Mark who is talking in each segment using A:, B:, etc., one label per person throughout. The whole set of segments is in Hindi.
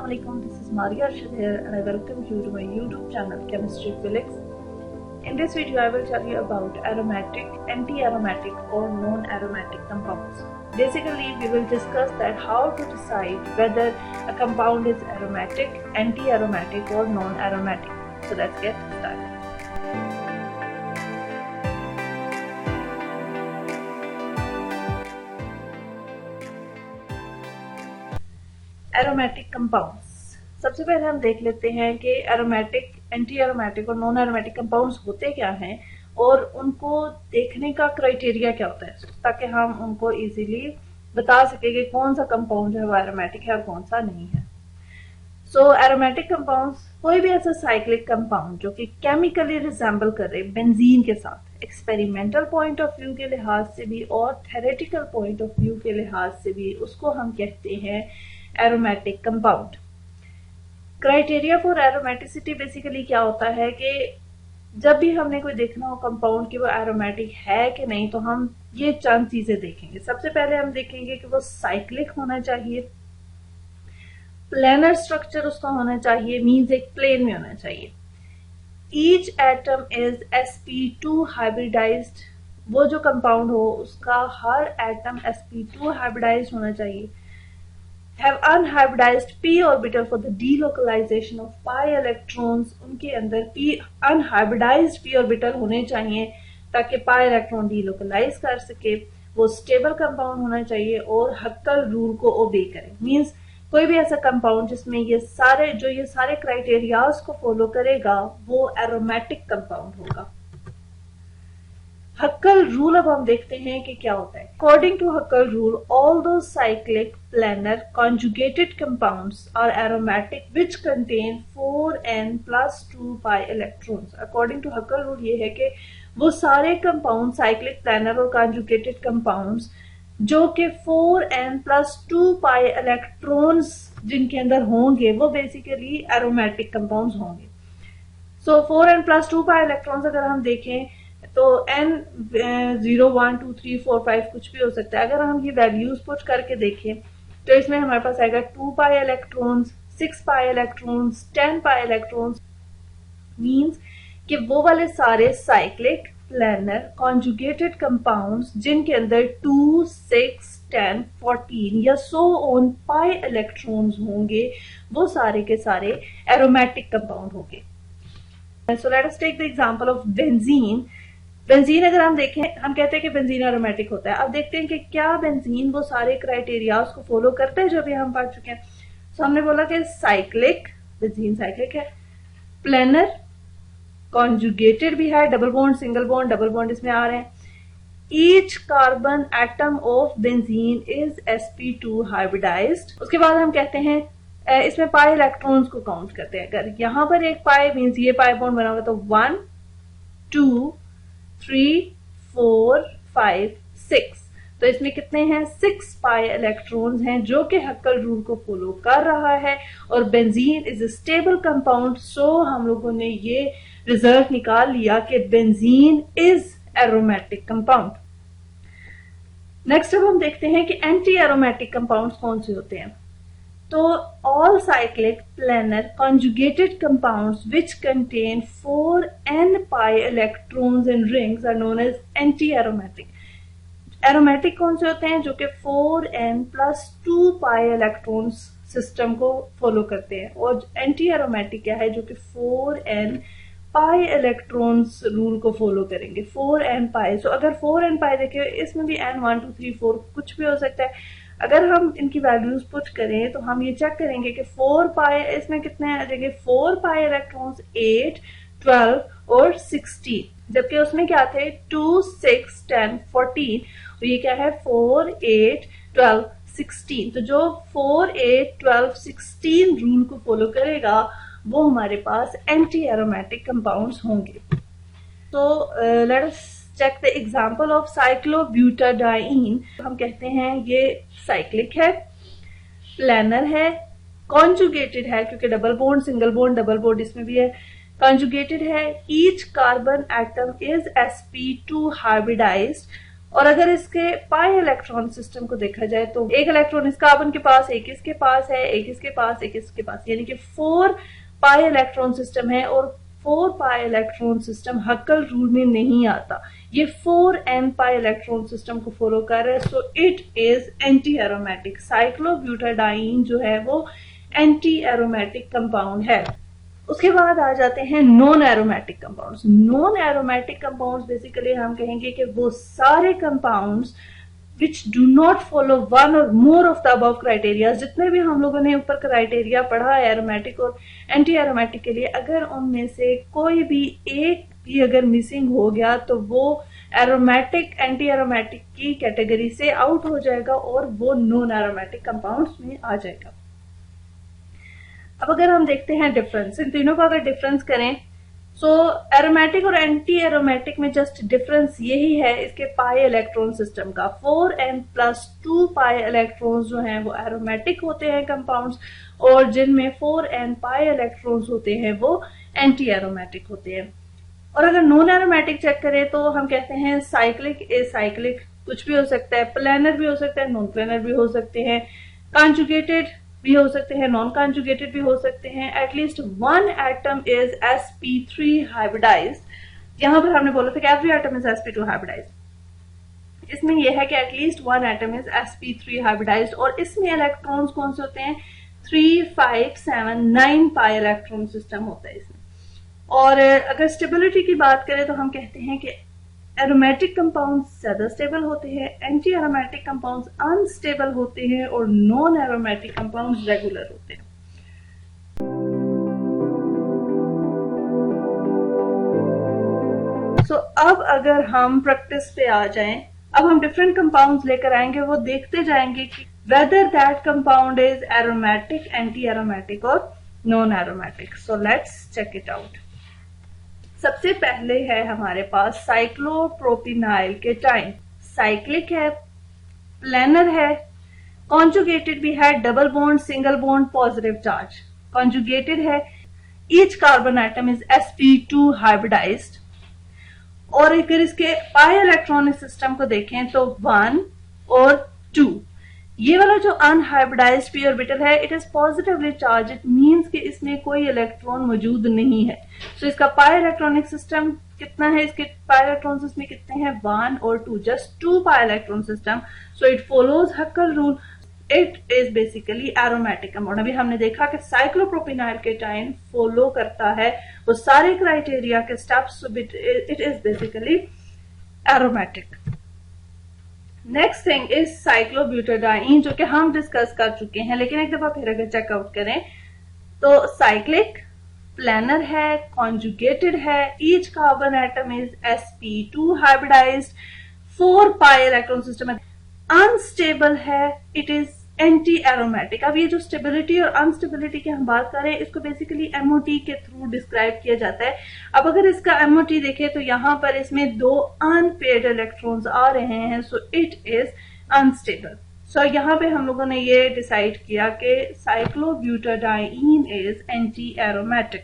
A: Assalamualaikum, this is Maria Arshad here and I welcome you to my YouTube channel Chemistry Felix. In this video I will tell you about aromatic, anti-aromatic or non-aromatic compounds. Basically we will discuss that how to decide whether a compound is aromatic, anti-aromatic or non-aromatic. So let's get started. Aromatic compounds, सबसे पहले हम देख लेते हैं कि aromatic, anti aromatic or non aromatic compounds होते क्या हैं और उनको देखने का क्राइटेरिया क्या होता है, ताकि हम उनको इजीली बता सके कि कौन सा कंपाउंड है वो एरोमेटिक है और कौन सा नहीं है। सो एरोमेटिक कंपाउंड्स कोई भी ऐसा साइक्लिक कंपाउंड जो कि केमिकली रिजेंबल करे बेंजीन के साथ, एक्सपेरिमेंटल पॉइंट ऑफ व्यू के लिहाज से भी और थेरेटिकल पॉइंट ऑफ व्यू के लिहाज से भी, उसको हम कहते हैं aromatic compound. Criteria for aromaticity basically क्या होता है कि जब भी हमने कोई देखना हो कंपाउंड कि वो एरोमेटिक है कि नहीं, तो हम ये चंद चीजें देखेंगे। सबसे पहले हम देखेंगे कि वो साइक्लिक होना चाहिए, प्लेनर स्ट्रक्चर उसका होना चाहिए, मींस एक प्लेन में होना चाहिए। Each atom is sp2 hybridised, वो जो कंपाउंड हो उसका हर एटम sp2 हाइब्रिडाइज्ड होना चाहिए। Have unhybridized p orbital for the delocalization of pi electrons, उनके अंदर unhybridized p orbital होने चाहिए ताकि pi electron delocalize कर सके। वो स्टेबल कंपाउंड होना चाहिए और हक्कल रूल को ओबे करे। मींस कोई भी ऐसा कंपाउंड जिसमें ये सारे क्राइटेरियाज को फॉलो करेगा वो एरोमेटिक कंपाउंड होगा। हक्कल रूल अब हम देखते हैं कि क्या होता है। According to Hückel rule, all those cyclic planar conjugated compounds are aromatic which contain 4n+2 pi electrons. According to Hückel rule ये है कि वो सारे कंपाउंड साइक्लिक प्लेनर और कॉन्जुगेटेड कंपाउंड्स जो कि 4n+2 pi इलेक्ट्रॉन्स जिनके अंदर होंगे वो बेसिकली एरोमेटिक कंपाउंड्स होंगे। सो 4n+2 pi इलेक्ट्रॉन्स अगर हम देखें तो n 0 1 2 3 4 5 कुछ भी हो सकता है। अगर हम ये वैल्यूज पुट करके देखें तो इसमें हमारे पास आएगा 2 pi electrons, 6 pi electrons, 10 pi electrons. Means कि वो वाले सारे साइक्लिक प्लेनर कॉन्जुगेटेड कंपाउंड्स जिनके अंदर 2 6 10 14 या सो ऑन pi इलेक्ट्रॉन्स होंगे वो सारे के सारे एरोमेटिक कंपाउंड होंगे। So let us take the example of benzene. Benzene अगर हम देखें, हम कहते हैं कि बेंजीन एरोमेटिक होता है। अब देखते हैं कि क्या बेंजीन वो सारे क्राइटेरिया को फॉलो करते हैं जो भी हम पढ़ चुके हैं। तो हमने बोला कि साइक्लिक, बेंजीन साइक्लिक है, प्लेनर, कॉन्जुगेटेड भी है, double bond, single bond, double bond इसमें आ रहे हैं। Each carbon atom of benzene is sp2 hybridised. उसके बाद हम कहते हैं इसमें पाई इलेक्ट्रॉन्स को काउंट करते हैं। अगर यहां पर एक पाई मींस ये पाई बॉन्ड बना हुआ तो 1 2 3 4 5 6, तो इसमें कितने हैं? 6 पाई इलेक्ट्रॉन्स हैं जो कि हक्कल रूल को फॉलो कर रहा है और benzene is a stable compound. So हम लोगों ने ये रिजल्ट निकाल लिया कि benzene is aromatic compound. Next अब हम देखते हैं कि एंटी एरोमेटिक कंपाउंड्स कौन से होते हैं। तो all cyclic planar conjugated compounds which contain 4n pi electrons in rings are known as anti-aromatic. Aromatic कौन से होते हैं? जो कि 4n+2 pi electrons सिस्टम को फॉलो करते हैं। और एंटी एरोमेटिक क्या है? जो कि 4n pi इलेक्ट्रॉन्स रूल को फॉलो करेंगे। 4n pi, सो अगर 4n pi देखिए इसमें भी n 1 2 3 4 कुछ भी हो सकता है। अगर हम इनकी वैल्यूज पुट करें तो हम ये चेक करेंगे कि 4 पाई इसमें कितने आ जाएंगे? 4 पाई इलेक्ट्रॉन्स 8 12 और 16, जबकि उसमें क्या थे? 2 6 10 14। और ये क्या है? 4 8 12 16। तो जो 4 8 12 16 रूल को फॉलो करेगा वो हमारे पास एंटी एरोमेटिक कंपाउंड्स होंगे। तो let us check the example of cyclobutadiene. हम कहते हैं ये साइक्लिक है, प्लेनर है, कॉन्जुगेटेड है क्योंकि double bond, single bond, double bond इसमें भी है, कॉन्जुगेटेड है। Each carbon atom is sp2 hybridised और अगर इसके पाई इलेक्ट्रॉन सिस्टम को देखा जाए तो एक इलेक्ट्रॉन इस कार्बन के पास, एक इसके पास है, एक इसके पास, एक इसके पास, यानी कि 4 पाई इलेक्ट्रॉन सिस्टम है और 4 पाई इलेक्ट्रॉन सिस्टम हक्कल रूल में नहीं आता, ये 4n पाई इलेक्ट्रॉन सिस्टम को फॉलो कर रहा है। So it is anti aromatic. Cyclobutadiene जो है वो एंटी एरोमेटिक कंपाउंड है। उसके बाद आ जाते हैं non aromatic compounds. Non aromatic compounds basically हम कहेंगे कि वो सारे compounds which do not follow one or more of the above criteria. जितने भी हम लोगों ने ऊपर क्राइटेरिया पढ़ा है एरोमेटिक और एंटी एरोमेटिक के लिए, अगर उनमें से कोई भी एक भी अगर मिसिंग हो गया तो वो एरोमेटिक एंटी एरोमेटिक की कैटेगरी से आउट हो जाएगा और वो नॉन एरोमेटिक कंपाउंड्स में आ जाएगा। अब अगर हम देखते हैं डिफरेंस, इन तीनों का अगर डिफरेंस करें सो एरोमेटिक और एंटी एरोमेटिक में जस्ट डिफरेंस यही है इसके पाई इलेक्ट्रॉन सिस्टम का। 4n+2 पाई इलेक्ट्रॉन्स जो हैं वो एरोमेटिक होते हैं कंपाउंड्स और जिनमें 4n पाई इलेक्ट्रॉन्स होते हैं वो एंटी एरोमेटिक होते हैं। और अगर नॉन एरोमेटिक चेक करें तो हम कहते हैं साइक्लिक, एसाइक्लिक, कुछ भी हो सकता है, प्लेनर भी हो सकता है, नॉन प्लेनर भी हो सकते हैं, कॉन्जुगेटेड भी हो सकते हैं, नॉन कॉन्जुगेटेड भी हो सकते हैं। At least one atom is sp3 hybridised. यहां पर हमने बोला था कि every atom is sp2 hybridised. इसमें यह है कि at least one atom is sp3 hybridised और इसमें इलेक्ट्रॉन्स कौन से होते हैं? 3, 5, 7, 9 पाई इलेक्ट्रॉन सिस्टम होता है इसमें। और अगर स्टेबिलिटी की बात करें तो हम कहते हैं कि एरोमेटिक कंपाउंड्स ज्यादा स्टेबल होते हैं, एंटी एरोमेटिक कंपाउंड्स अनस्टेबल होते हैं और नॉन एरोमेटिक कंपाउंड्स रेगुलर होते हैं। सो अब अगर हम प्रैक्टिस पे आ जाएं, अब हम डिफरेंट कंपाउंड्स लेकर आएंगे, वो देखते जाएंगे कि whether that compound is aromatic, anti aromatic or non aromatic. So let's check it out. सबसे पहले है हमारे पास साइक्लोप्रोपिनाइल केटाइन। साइक्लिक है, प्लेनर है, कॉन्जुगेटेड भी है, double bond, single bond, positive charge. Conjugated है, each carbon atom is sp2 hybridised. और अगर इसके पाई इलेक्ट्रॉनिक सिस्टम को देखें तो 1 और 2। ये वाला जो अनहाइब्रिडाइज्ड पी ऑर्बिटल है, it is positively charge, it means कि इसमें कोई इलेक्ट्रॉन मौजूद नहीं है। सो इसका पाई इलेक्ट्रॉनिक सिस्टम कितना है? इसके पाई इलेक्ट्रॉन इसमें कितने हैं? 1 और 2, just 2 pi electron system. So it follows Hückel rule, it is basically aromatic compound. अभी हमने देखा कि साइक्लोप्रोपिनाइल केटाइन फॉलो करता है वो सारे क्राइटेरिया के steps, it is basically aromatic. Next thing is cyclobutadiene, जो कि हम डिस्कस कर चुके हैं, लेकिन एक दफा फिर अगर चेकआउट करें तो साइक्लिक, प्लेनर है, कॉन्जुगेटेड है, each carbon atom is sp2 hybridised, 4 pi electron system है, अनस्टेबल है, इट इज एंटी एरोमेटिक। अब ये जो स्टेबिलिटी और अनस्टेबिलिटी की हम बात कर रहे हैं, इसको बेसिकली MOT के थ्रू डिस्क्राइब किया जाता है। अब अगर इसका MOT देखें तो यहाँ पर इसमें 2 अनपेयर्ड इलेक्ट्रॉन्स आ रहे हैं, सो इट इज अनस्टेबल। सो यहाँ पे हम लोगों ने ये डिसाइड किया कि cyclobutadiene is anti aromatic.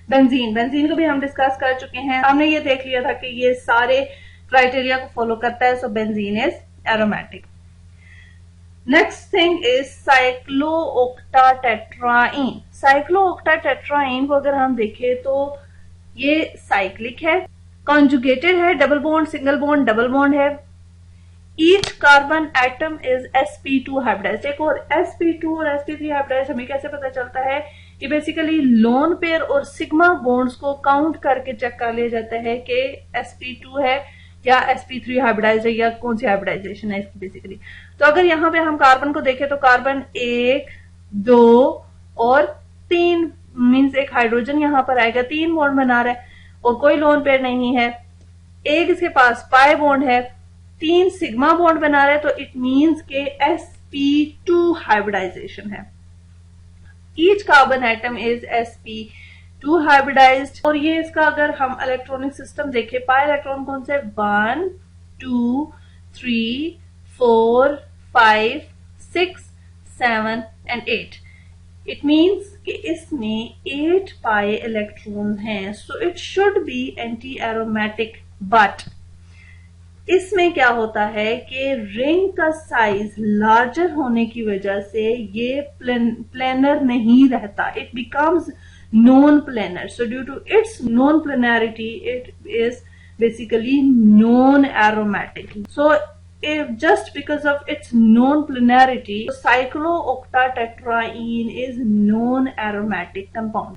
A: Benzene को भी हम डिस्कस कर चुके हैं, हमने ये देख लिया था कि ये सारे क्राइटेरिया को फॉलो करता है, so benzene is aromatic. Next thing is cyclooctatetraene. Cyclooctatetraene को अगर हम देखें तो ये साइक्लिक है, कॉन्जुगेटेड है, double bond, single bond, double bond है, each carbon atom is sp2 hybridised. एक और sp2 और sp3 हाइब्रिडाइज्ड हमें कैसे पता चलता है कि बेसिकली लोन पेयर और सिग्मा बॉन्ड्स को काउंट करके चेक कर लिया जाता है कि sp2 है या sp3 हाइब्रिडाइज्ड है या कौन सी हाइब्रिडाइजेशन है इसकी बेसिकली। तो अगर यहाँ पे हम कार्बन को देखें तो कार्बन 1, 2 और 3 मीन्स एक हाइड्रोजन यहाँ पर आएगा, 3 बॉन्ड बना रहा है और कोई लोन पेयर नहीं है। एक इसके पास पाई बॉन्ड है, 3 सिग्मा बॉन्ड बना रहा है, तो इट मीन्स के sp2 हाइब्रिडाइजेशन है। Each carbon atom is sp2 hybridised. और ये इसका अगर हम इलेक्ट्रॉनिक सिस्टम देखें, पाई इलेक्ट्रॉन कौन से? 1, 2, 3, 4, 5, 6, 7 and 8। इट मीन्स कि इसमें 8 पाई इलेक्ट्रॉन हैं, सो it should B anti aromatic. But इसमें क्या होता है कि रिंग का साइज लार्जर होने की वजह से ये प्लेनर नहीं रहता, it becomes non planar. So due to its non planarity it is basically non-aromatic. So if just because of its non-planarity, cyclooctatetraene is non-aromatic compound.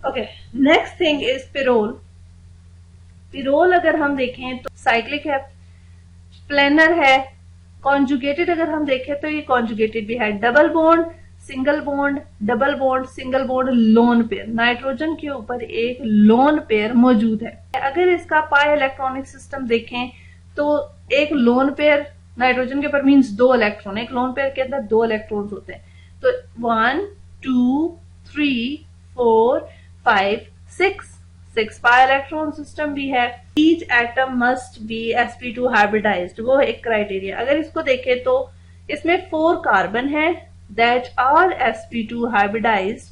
A: Okay, next thing is pyrrole. Pyrrole अगर हम देखें तो साइक्लिक है, प्लेनर है, कॉन्जुगेटेड अगर हम देखें तो ये कॉन्जुगेटेड भी है, double bond, single bond, double bond, single bond, lone pair. Nitrogen के ऊपर एक लोन पेयर मौजूद है. अगर इसका पाई इलेक्ट्रॉनिक सिस्टम देखें तो एक लोन पेयर नाइट्रोजन के ऊपर मींस 2 इलेक्ट्रॉन, एक लोन पेयर के अंदर 2 इलेक्ट्रॉन्स होते हैं. तो 1 2 3 4 5 6 पाई इलेक्ट्रॉन सिस्टम भी है. Each atom must be sp2 hybridised, वो एक क्राइटेरिया. अगर इसको देखें तो इसमें 4 कार्बन है that are sp2 hybridized,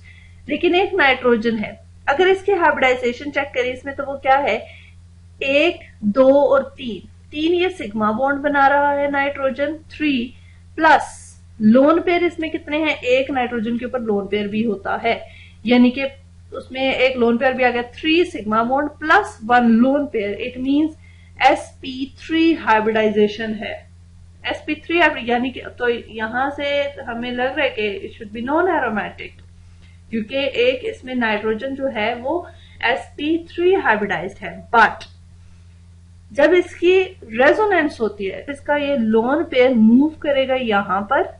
A: लेकिन एक नाइट्रोजन है. अगर इसकी हाइब्रिडाइजेशन चेक करें इसमें तो वो क्या है, 1 2 और 3 ये सिग्मा बॉन्ड बना रहा है नाइट्रोजन. 3 प्लस लोन पेयर इसमें कितने हैं, एक नाइट्रोजन के ऊपर लोन पेयर भी होता है, यानी कि उसमें एक लोन पेयर भी आ गया. 3 sigma bond plus 1 lone pair, it means sp3 hybridisation है. sp3 यानी कि तो यहां से हमें लग रहा है कि it should be non aromatic, क्योंकि एक इसमें नाइट्रोजन जो है वो sp3 हाइब्रिडाइज्ड है. बट जब इसकी रेजोनेंस होती है, इसका ये लोन पेयर मूव करेगा यहां पर,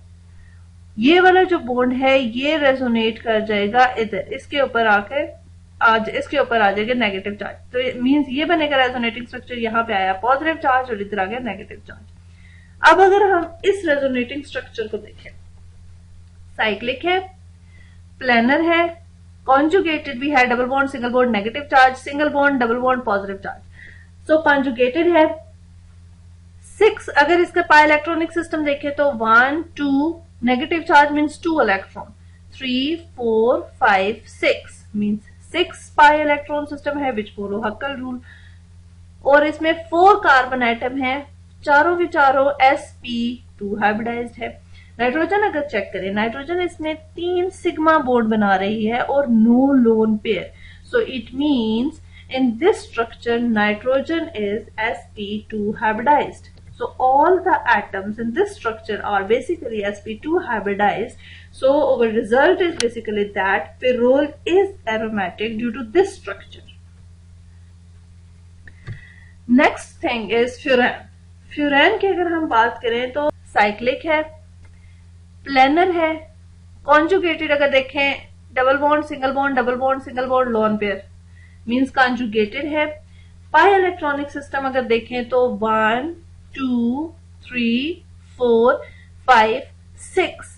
A: ये वाला जो बॉन्ड है ये रेजोनेट कर जाएगा इधर, इसके ऊपर आकर इसके ऊपर आ जाएगा नेगेटिव चार्ज. तो मींस ये बनेगा रेजोनेटिंग स्ट्रक्चर, यहाँ पे आया पॉजिटिव चार्ज और इधर आ गया नेगेटिव चार्ज. अब अगर हम इस रेजोनेटिंग स्ट्रक्चर को देखें, साइक्लिक है, प्लेनर है, कॉन्जुगेटेड भी है, double bond single bond negative charge, single bond double bond positive charge. So conjugated है. 6 अगर इसका पाई इलेक्ट्रॉनिक सिस्टम देखें तो 1 2 negative charge means 2 electron, 3 4 5 6 means 6 pi electron system है विच फॉलो हक्कल रूल. और इसमें 4 कार्बन एटम है, चारों के चारों sp2 हाइब्रिडाइज्ड है. नाइट्रोजन अगर चेक करें, नाइट्रोजन इसमें 3 सिग्मा बॉन्ड बना रही है और no lone pair. So it means in this structure nitrogen is sp2 hybridised. So all the atoms in this structure are basically sp2 hybridized. So our result is basically that pyrrole is aromatic due to this structure. Next thing is furan. फ्यूरैन की अगर हम बात करें तो साइक्लिक है, प्लेनर है, कॉन्जुगेटेड अगर देखें double bond single bond double bond single bond lone pair means conjugated है. पाई इलेक्ट्रॉनिक सिस्टम अगर देखें तो 1 2 3 4 5 6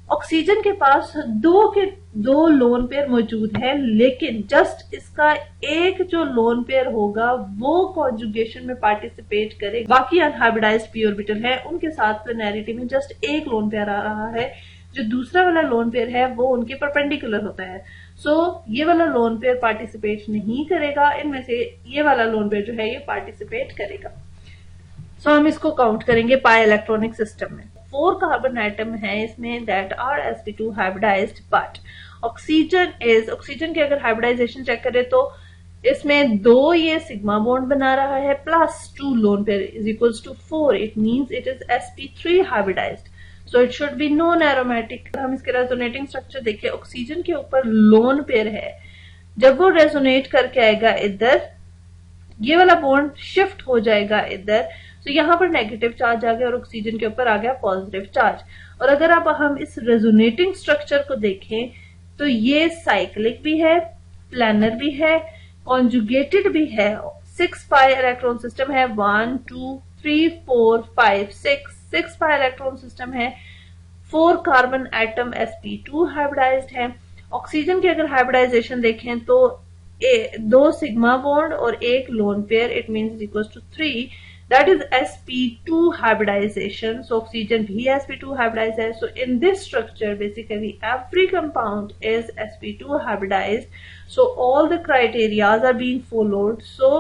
A: ऑक्सीजन के पास 2 लोन पेयर मौजूद है, लेकिन जस्ट इसका एक जो लोन पेयर होगा वो कॉन्जुगेशन में पार्टिसिपेट करेगा. बाकी अनहाइब्रिडाइज्ड पी ऑर्बिटल है उनके साथ प्लेनैरिटी में जस्ट एक लोन पेयर आ रहा है, जो दूसरा वाला लोन पेयर है वो उनके परपेंडिकुलर होता है. सो ये वाला लोन पेयर पार्टिसिपेट नहीं करेगा, इनमें से ये वाला लोन पेयर जो है ये पार्टिसिपेट करेगा. सो हम इसको काउंट करेंगे पाई इलेक्ट्रॉनिक सिस्टम में. 4 कार्बन एटम है इसमें that are sp2 hybridised, but oxygen की अगर हाइब्रिडाइजेशन चेक करें तो इसमें 2 ये सिग्मा बॉन्ड बना रहा है plus 2 lone pair is equals to 4. It means it is sp3 hybridised. So it should be non aromatic. हम इसके रेजोनेटिंग स्ट्रक्चर देखिए, ऑक्सीजन के ऊपर लोन पेयर है, जब वो रेजोनेट करके आएगा इधर, ये वाला बॉन्ड शिफ्ट हो जाएगा इधर, तो यहाँ पर नेगेटिव चार्ज आ गया और ऑक्सीजन के ऊपर आ गया पॉजिटिव चार्ज. और अगर अब हम इस रेजोनेटिंग स्ट्रक्चर को देखें तो ये साइक्लिक भी है, प्लेनर भी है, कॉन्जुगेटेड भी है. 6 पाई इलेक्ट्रॉन सिस्टम है, 1 2 3 4 5 6 पाई इलेक्ट्रॉन सिस्टम है. 4 कार्बन एटम sp2 हाइब्रिडाइज्ड है. ऑक्सीजन की अगर हाइब्रिडाइजेशन देखें तो 2 सिग्मा बॉन्ड और 1 lone pair, it means equals to 3. That is sp2 hybridization. So oxygen भी sp2 hybridized है. So in this structure basically every compound is sp2 hybridized. So all the criteria are being followed. So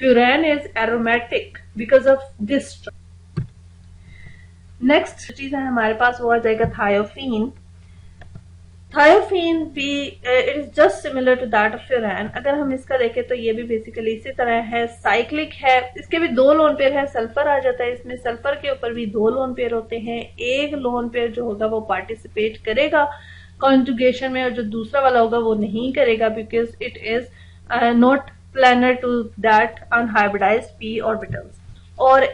A: Furan is aromatic because of this. Next चीज है हमारे पास वो आ जाएगा थायोफीन. थायोफीन भी it is just similar to that of furan. अगर हम इसका देखें तो ये भी बेसिकली इसी तरह है, साइक्लिक है. इसके भी दो लोन पेयर है. सल्फर आ जाता है इसमें. सल्फर के ऊपर भी दो लोन पेयर होते हैं. एक लोन पेयर जो होगा वो पार्टिसिपेट करेगा कॉन्जुगेशन में और जो दूसरा वाला होगा वो नहीं करेगा because it is not planar to that unhybridised p orbitals. और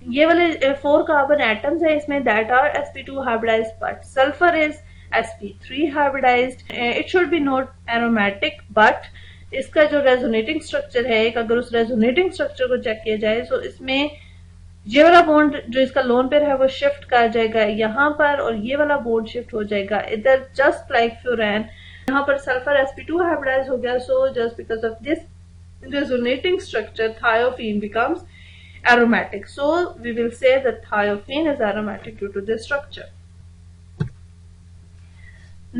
A: ये वाले 4 कार्बन एटम्स है इसमें that are sp2 hybridised, but sulphur is sp3 hybridised. It should be not aromatic, but इसका जो रेजोनेटिंग स्ट्रक्चर है, अगर उस रेजोनेटिंग स्ट्रक्चर को चेक किया जाए तो इसमें ये वाला बॉन्ड जो इसका लोन पेयर है वो शिफ्ट कर जाएगा यहाँ पर और ये वाला बॉन्ड शिफ्ट हो जाएगा इधर, जस्ट लाइक फ्यूरान. यहाँ पर सल्फर sp2 हाइब्रिडाइज हो गया. So just because of this resonating structure thiophene becomes aromatic. So we will say that thiophene is aromatic due to this structure.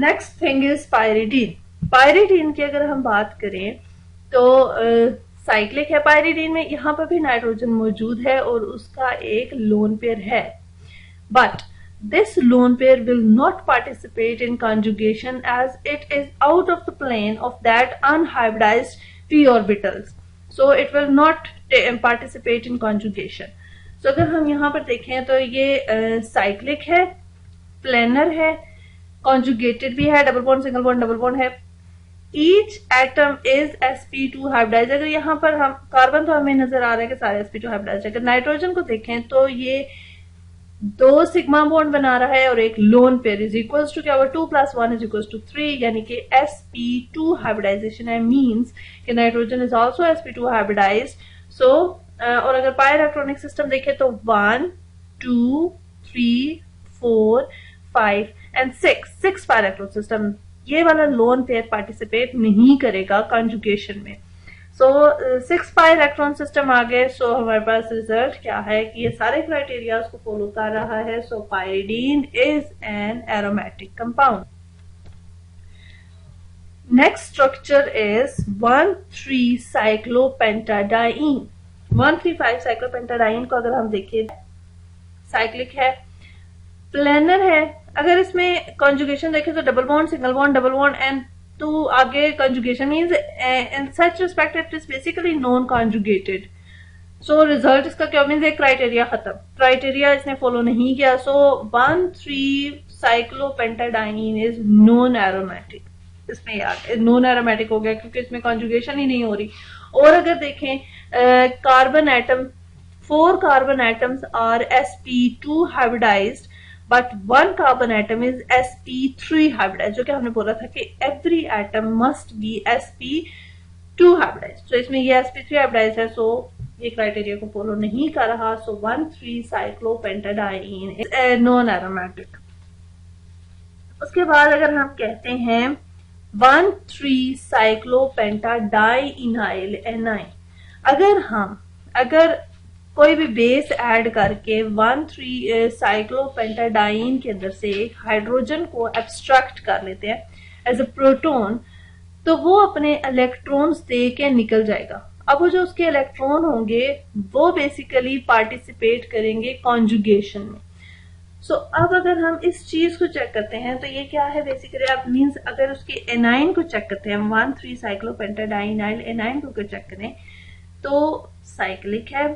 A: Next thing is pyridine. pyridine की अगर हम बात करें तो साइक्लिक है. pyridine में यहाँ पर भी नाइट्रोजन मौजूद है और उसका एक लोन पेयर है, but this lone pair will not participate in conjugation as it is out of the plane of that unhybridized p orbitals. So it will not participate in conjugation. So अगर हम यहाँ पर देखें तो ये साइक्लिक है, प्लेनर है, कॉन्जुगेटेड भी है, double bond single bond double bond है. Each atom is sp2 hybridise. अगर यहाँ पर हम कार्बन तो हमें नजर आ रहा है कि सारे sp2 हाइब्रिडाइज. अगर नाइट्रोजन को देखें तो ये 2 सिग्मा बॉन्ड बना रहा है और एक lone pair is equals to क्या हुआ 2 + 1 इज इक्वल्स टू 3, यानी कि sp2 हाइब्रिडाइजेशन है. मींस कि nitrogen is also sp2 hybridised. So और अगर पाई इलेक्ट्रॉनिक सिस्टम देखें तो 1 2 3 4 5 एंड 6 पाई इलेक्ट्रॉनिक सिस्टम. ये वाला लोन पेयर पार्टिसिपेट नहीं करेगा कॉन्जुगेशन में. सो 6 पाई इलेक्ट्रॉन सिस्टम आ गए. सो हमारे पास रिजल्ट क्या है कि ये सारे क्राइटेरिया को फॉलो कर रहा है. So pyridine is an aromatic compound. Next structure is cyclopentadiene. Cyclopentadiene को अगर हम देखें, साइक्लिक है, प्लेनर है. अगर इसमें कॉन्जुगेशन देखें तो double bond single bond double bond and तो आगे conjugation means in such respect it is basically non conjugated. So result इसका क्या मीन्स एक क्राइटेरिया खत्म. क्राइटेरिया इसने फॉलो नहीं किया. सो 1,3-साइक्लोपेंटाडाइन इज नॉन एरोमेटिक. इसमें यार नॉन एरोमेटिक हो गया क्योंकि इसमें कॉन्जुगेशन ही नहीं हो रही. और अगर देखें carbon atom, 4 carbon atoms are sp2 hybridised but 1 carbon atom is sp3 hybridized, जो कि हमने बोला था कि every atom must be sp2 hybridized. So इसमें ये sp3 hybridized है, so ये क्राइटेरिया को फॉलो नहीं कर रहा. So 1,3-साइक्लोपेंटाडाइन is non aromatic. उसके बाद अगर हम कहते हैं 1,3-साइक्लोपेंटाडाइइनाइल एनाइन, अगर कोई भी बेस ऐड करके 1,3-साइक्लोपेंटाडाइन के अंदर से एक हाइड्रोजन को एब्स्ट्रैक्ट कर लेते हैं एज अ प्रोटॉन, तो वो अपने इलेक्ट्रॉन्स दे के निकल जाएगा. अब वो जो उसके इलेक्ट्रॉन होंगे वो बेसिकली पार्टिसिपेट करेंगे कॉन्जुगेशन में. सो अब अगर हम इस चीज को चेक करते हैं तो ये क्या है बेसिकली. अब मींस अगर उसके एनाइन को चेक करते हैं, 1,3-साइक्लोपेंटाडाइनाइल एनाइन को चेक करें तो साइक्लिक है,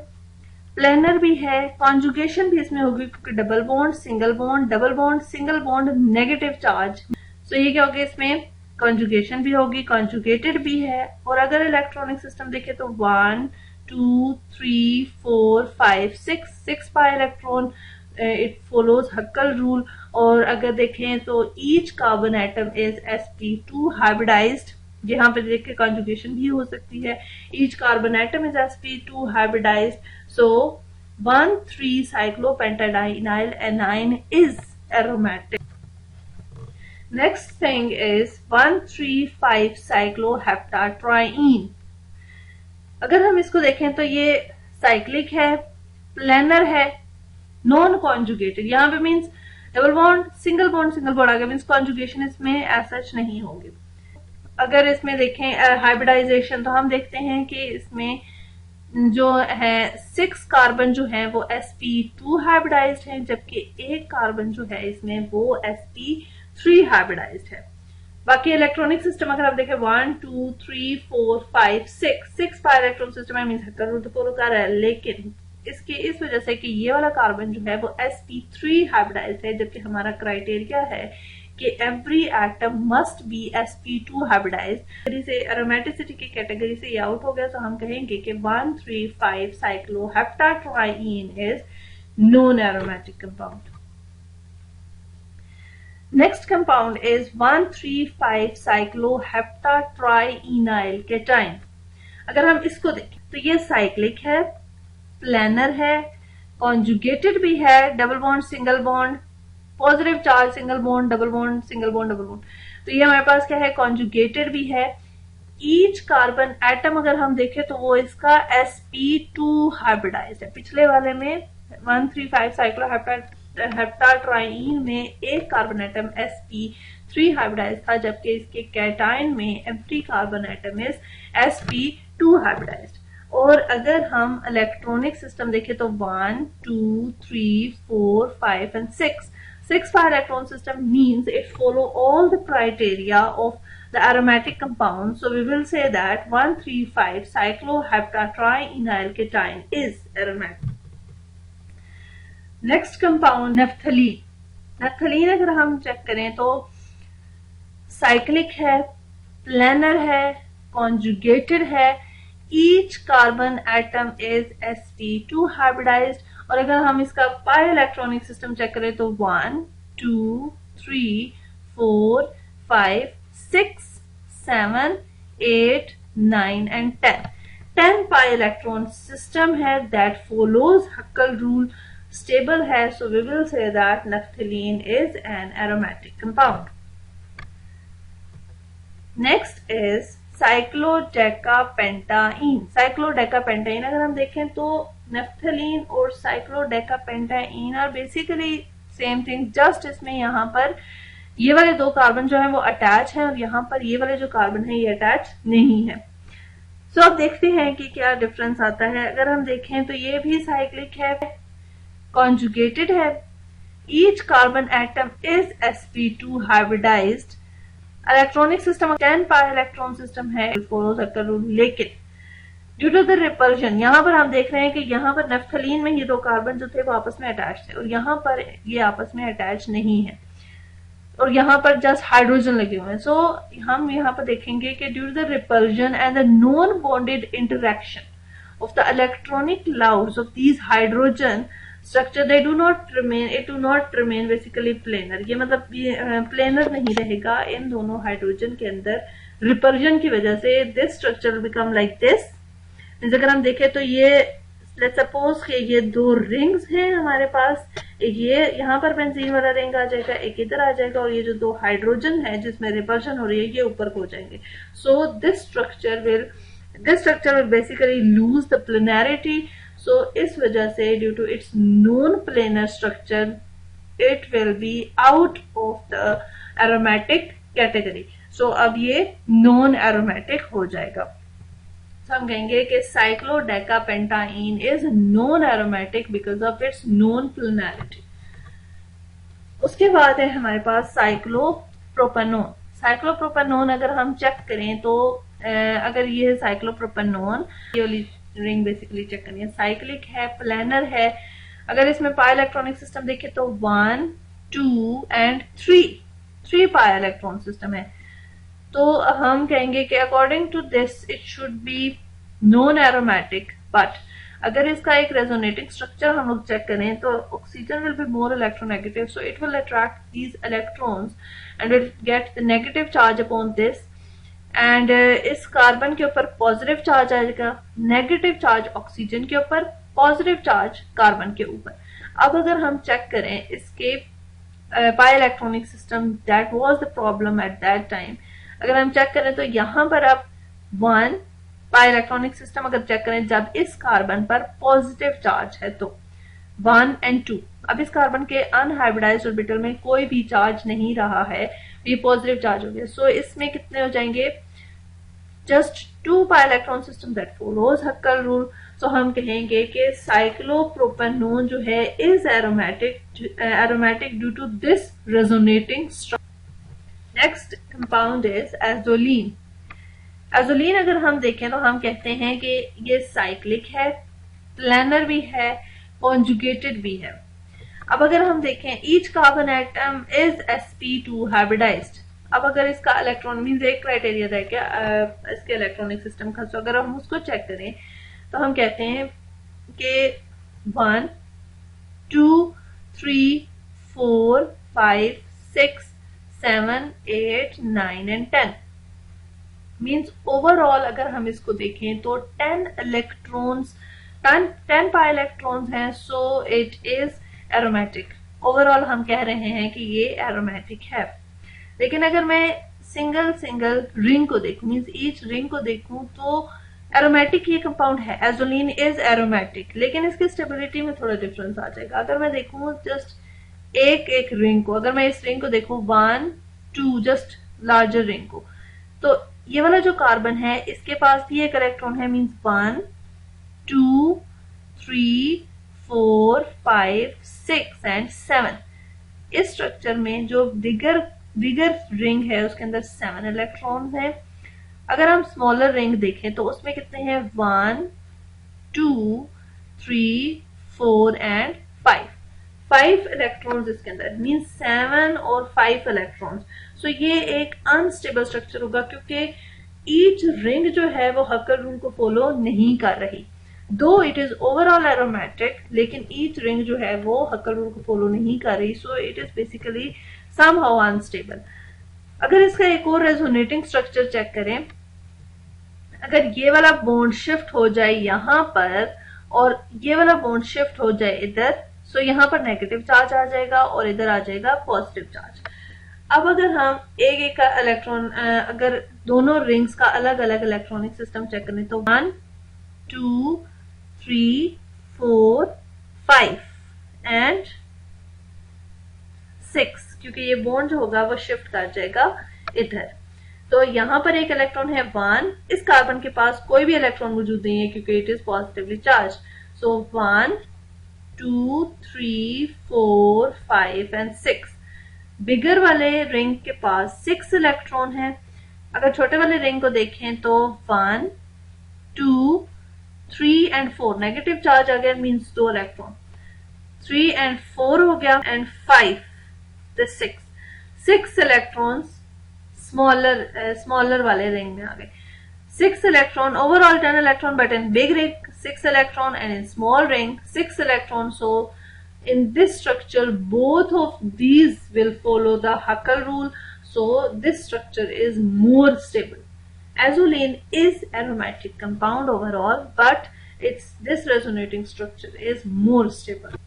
A: प्लेनर भी है, कॉन्जुगेशन भी इसमें होगी क्योंकि double bond single bond double bond single bond negative charge. So ये क्या होगा, इसमें कॉन्जुगेशन भी होगी, कॉन्जुगेटेड भी है. और अगर इलेक्ट्रॉनिक सिस्टम देखें तो 1 2 3 4 5 6 pi electron, it follows Hückel rule. और अगर देखें तो each carbon atom is sp2 hybridised. यहाँ पे देख के कॉन्जुगेशन भी हो सकती है. Each carbon atom is sp2 hybridised. So cyclopentadienyl anion is aromatic. Next thing is cycloheptatriene. अगर हम इसको देखें तो ये साइक्लिक है, प्लेनर है, नॉन कॉन्जुगेटेड. यहाँ पे means double bond single bond आ गया, मीन्स कॉन्जुगेशन इसमें एज सच नहीं होगी. अगर इसमें देखें हाइब्रिडाइजेशन तो हम देखते हैं कि इसमें जो है 6 कार्बन जो है वो sp2 हाइब्रिडाइज्ड है, जबकि एक कार्बन जो है इसमें वो sp3 हाइब्रिडाइज्ड है। बाकी इलेक्ट्रॉनिक सिस्टम अगर आप देखें 1 2 3 4 5 6 पाई इलेक्ट्रॉन सिस्टम है, मींस हक्कर रूल तो फॉलो कर रहा है, लेकिन इसकी इस वजह से कि ये वाला कार्बन जो है वो sp3 हाइब्रिडाइज्ड है, जबकि हमारा क्राइटेरिया है कि every atom must be sp2 hybridised. से एरोमेटिसिटी की कैटेगरी से ये आउट हो गया, तो हम कहेंगे कि 1,3,5 cycloheptatriene is non aromatic compound. Next compound is 1,3,5 cycloheptatrienyl cation। अगर हम इसको देखें तो ये साइक्लिक है, प्लेनर है, कॉन्जुगेटेड भी है, double bond single bond, positive charge single bond double bond single bond double bond, तो ये हमारे पास क्या है, कॉन्जुगेटेड भी है। ईच कार्बन एटम अगर हम देखें तो वो इसका sp2 हाइब्रिडाइज्ड है। पिछले वाले में 1,3,5 साइक्लोहेप्टाट्राईन में एक कार्बन एटम sp3 हाइब्रिडाइज था, जबकि इसके कैटाइन में every carbon atom is sp2 hybridised. और अगर हम इलेक्ट्रॉनिक सिस्टम देखें तो 1 2 3 4 5 and 6 pi electron system means it follow all the criteria of the aromatic compound, so we will say that 1,3,5 cycloheptatrienyl cation is aromatic। Next compound naphthalene. Naphthalene अगर हम चेक करें तो साइक्लिक है, प्लेनर है, कॉन्जुगेटेड है, each carbon atom is sp2 hybridised. और अगर हम इसका पाई इलेक्ट्रॉनिक सिस्टम चेक करें तो 1 2 3 4 5 6 7 8 9 एंड 10 पाई इलेक्ट्रॉन सिस्टम है that follows Hückel rule, stable है, so we will say that naphthalene is an aromatic compound। Next is cyclodecapentyne। cyclodecapentyne अगर हम देखें तो naphthalene और cyclodecapentyne are basically same thing, just इसमें यहाँ पर ये वाले दो कार्बन जो है वो अटैच है और यहाँ पर ये वाले जो कार्बन है ये अटैच नहीं है। सो अब देखते हैं कि क्या डिफरेंस आता है। अगर हम देखें तो ये भी साइक्लिक है, कॉन्जुगेटेड है, each carbon atom is sp2 hybridised, electronic system 10 pi electron system है, फॉलो सर्कल रूल, लेकिन ड्यू टू द रिपल्शन यहाँ पर हम देख रहे हैं कि यहाँ पर नेफ्थलीन में ये दो कार्बन जो थे वो आपस में अटैच थे और यहाँ पर ये आपस में अटैच नहीं है और यहाँ पर जस्ट हाइड्रोजन लगे हुए हैं। सो हम यहाँ पर देखेंगे कि due to the repulsion and the non bonded interaction of the electronic clouds of these hydrogen structure it do not remain basically planar। ये मतलब प्लेनर नहीं रहेगा इन दोनों हाइड्रोजन के अंदर रिपल्शन की वजह से। This structure become like this. अगर हम देखें तो ये लेट्स सपोज कि ये दो रिंग्स हैं हमारे पास, एक ये यहाँ पर बेंजीन वाला रिंग आ जाएगा, एक इधर आ जाएगा और ये जो दो हाइड्रोजन है जिसमें रिपल्शन हो रही है ये ऊपर हो जाएंगे। So this structure will basically lose the planarity. So इस वजह से due to its non planar structure it will be out of the aromatic category. So अब ये नॉन एरोमेटिक हो जाएगा। तो हम कहेंगे कि cyclodecapentaene is non aromatic because of its non planarity. उसके बाद है हमारे पास साइक्लोप्रोपेनोन। साइक्लोप्रोपेनोन अगर हम चेक करें तो अगर ये है साइक्लोप्रोपेनोन, ये वाली रिंग बेसिकली चेक करनी है, साइक्लिक है, प्लेनर है। अगर इसमें पाई इलेक्ट्रॉनिक सिस्टम देखें तो 1 2 एंड 3 पाई इलेक्ट्रॉन सिस्टम है। तो हम कहेंगे कि according to this it should be non aromatic, but अगर इसका एक रेजोनेटिंग स्ट्रक्चर हम लोग चेक करें तो oxygen will be more electronegative, so it will attract these electrons and will get the negative charge upon this and इस कार्बन के ऊपर पॉजिटिव चार्ज आएगा, नेगेटिव चार्ज ऑक्सीजन के ऊपर, पॉजिटिव चार्ज कार्बन के ऊपर। अब अगर हम चेक करें इसके pi electronic system, that was the problem at that time. अगर हम चेक करें तो यहाँ पर अब 1 पाई इलेक्ट्रॉनिक सिस्टम अगर चेक करें जब इस कार्बन पर पॉजिटिव चार्ज है तो 1 एंड 2। अब इस कार्बन के अनहाइब्रिडाइज्ड ऑर्बिटल में कोई भी चार्ज नहीं रहा है, ये पॉजिटिव चार्ज हो गया। सो इसमें कितने हो जाएंगे, just 2 pi electron system that follows Hückel rule. So हम कहेंगे कि साइक्लोप्रोपेनोन जो है is aromatic due to this resonating structure. Next compound is azulene. Azulene अगर हम देखें तो हम कहते हैं कि ये साइक्लिक है, प्लानर भी है, कॉन्जुगेटेड भी है। अब अगर हम देखें each carbon atom is sp2 hybridised. अब अगर इसका इलेक्ट्रॉन मींस एक क्राइटेरिया रह गया इसके इलेक्ट्रॉनिक सिस्टम का, तो अगर हम उसको चेक करें तो हम कहते हैं कि 1 2 3 4 5 6 7 8 9 एंड 10 मींस ओवरऑल अगर हम इसको देखें तो 10 इलेक्ट्रॉन्स 10 पाई इलेक्ट्रॉन्स हैं, so it is aromatic. Overall हम कह रहे हैं कि ये एरोमेटिक है। लेकिन अगर मैं सिंगल रिंग को देखूं मींस ईच रिंग को देखूं तो एरोमेटिक ये कंपाउंड है, एजोलीन इज एरोमेटिक, लेकिन इसकी स्टेबिलिटी में थोड़ा डिफरेंस आ जाएगा। अगर मैं देखूं जस्ट एक रिंग को, अगर मैं इस रिंग को देखूं 1 2 जस्ट लार्जर रिंग को, तो ये वाला जो कार्बन है इसके पास भी एक इलेक्ट्रॉन है मींस 1 2 3 4 5 6 एंड 7। इस स्ट्रक्चर में जो बिगर रिंग है उसके अंदर 7 इलेक्ट्रॉन्स हैं। अगर हम स्मॉलर रिंग देखें तो उसमें कितने हैं 1 2 3 4 एंड 5 इलेक्ट्रॉन्स इसके अंदर मींस 7 और 5 इलेक्ट्रॉन्स। सो ये एक अनस्टेबल स्ट्रक्चर होगा क्योंकि ईच रिंग जो है वो हक्कर रूल को फॉलो नहीं कर रही। दो इट इज ओवरऑल एरोमेटिक, लेकिन ईच रिंग जो है वो हक्कर रूल को फॉलो नहीं कर रही, so it is basically somehow unstable. अगर इसका एक और रेजोनेटिंग स्ट्रक्चर चेक करें, अगर ये वाला बॉन्ड शिफ्ट हो जाए यहां पर और ये वाला बॉन्ड शिफ्ट हो जाए इधर, सो यहां पर नेगेटिव चार्ज आ जाएगा और इधर आ जाएगा पॉजिटिव चार्ज। अब अगर हम एक का इलेक्ट्रॉन अगर दोनों रिंग्स का अलग अलग इलेक्ट्रॉनिक सिस्टम चेक करें तो 1 2 3 4 5 एंड 6, क्योंकि ये बॉन्ड जो होगा वो शिफ्ट कर जाएगा इधर। तो यहां पर एक इलेक्ट्रॉन है 1, इस कार्बन के पास कोई भी इलेक्ट्रॉन मौजूद नहीं है क्योंकि it is positively charge. So 1 2 3 4 5 and 6। बिगर वाले रिंग के पास 6 इलेक्ट्रॉन है। अगर छोटे वाले रिंग को देखें तो 1 2 3 एंड 4 नेगेटिव चार्ज आ गया मींस 2 इलेक्ट्रॉन, 3 एंड 4 हो गया एंड 5 तो 6 इलेक्ट्रॉन्स स्मॉलर वाले रिंग में आ गए। 6 electron, overall 10 electron, but in big ring 6 electron and in small ring 6 electron. So in this structure both of these will follow the Huckel rule, so this structure is more stable. Azulene is aromatic compound overall, but this resonating structure is more stable.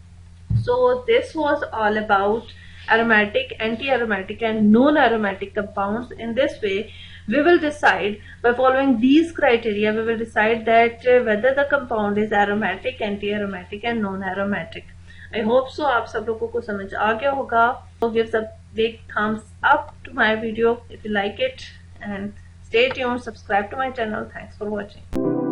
A: So this was all about aromatic, anti-aromatic and non-aromatic compounds. In this way we will decide, by following these criteria, we will decide that whether the compound is aromatic, anti-aromatic and non-aromatic. I hope so आप सब लोगों को समझ आ गया होगा. So give a big thumbs up to my video if you like it and stay tuned, subscribe to my channel. Thanks for watching.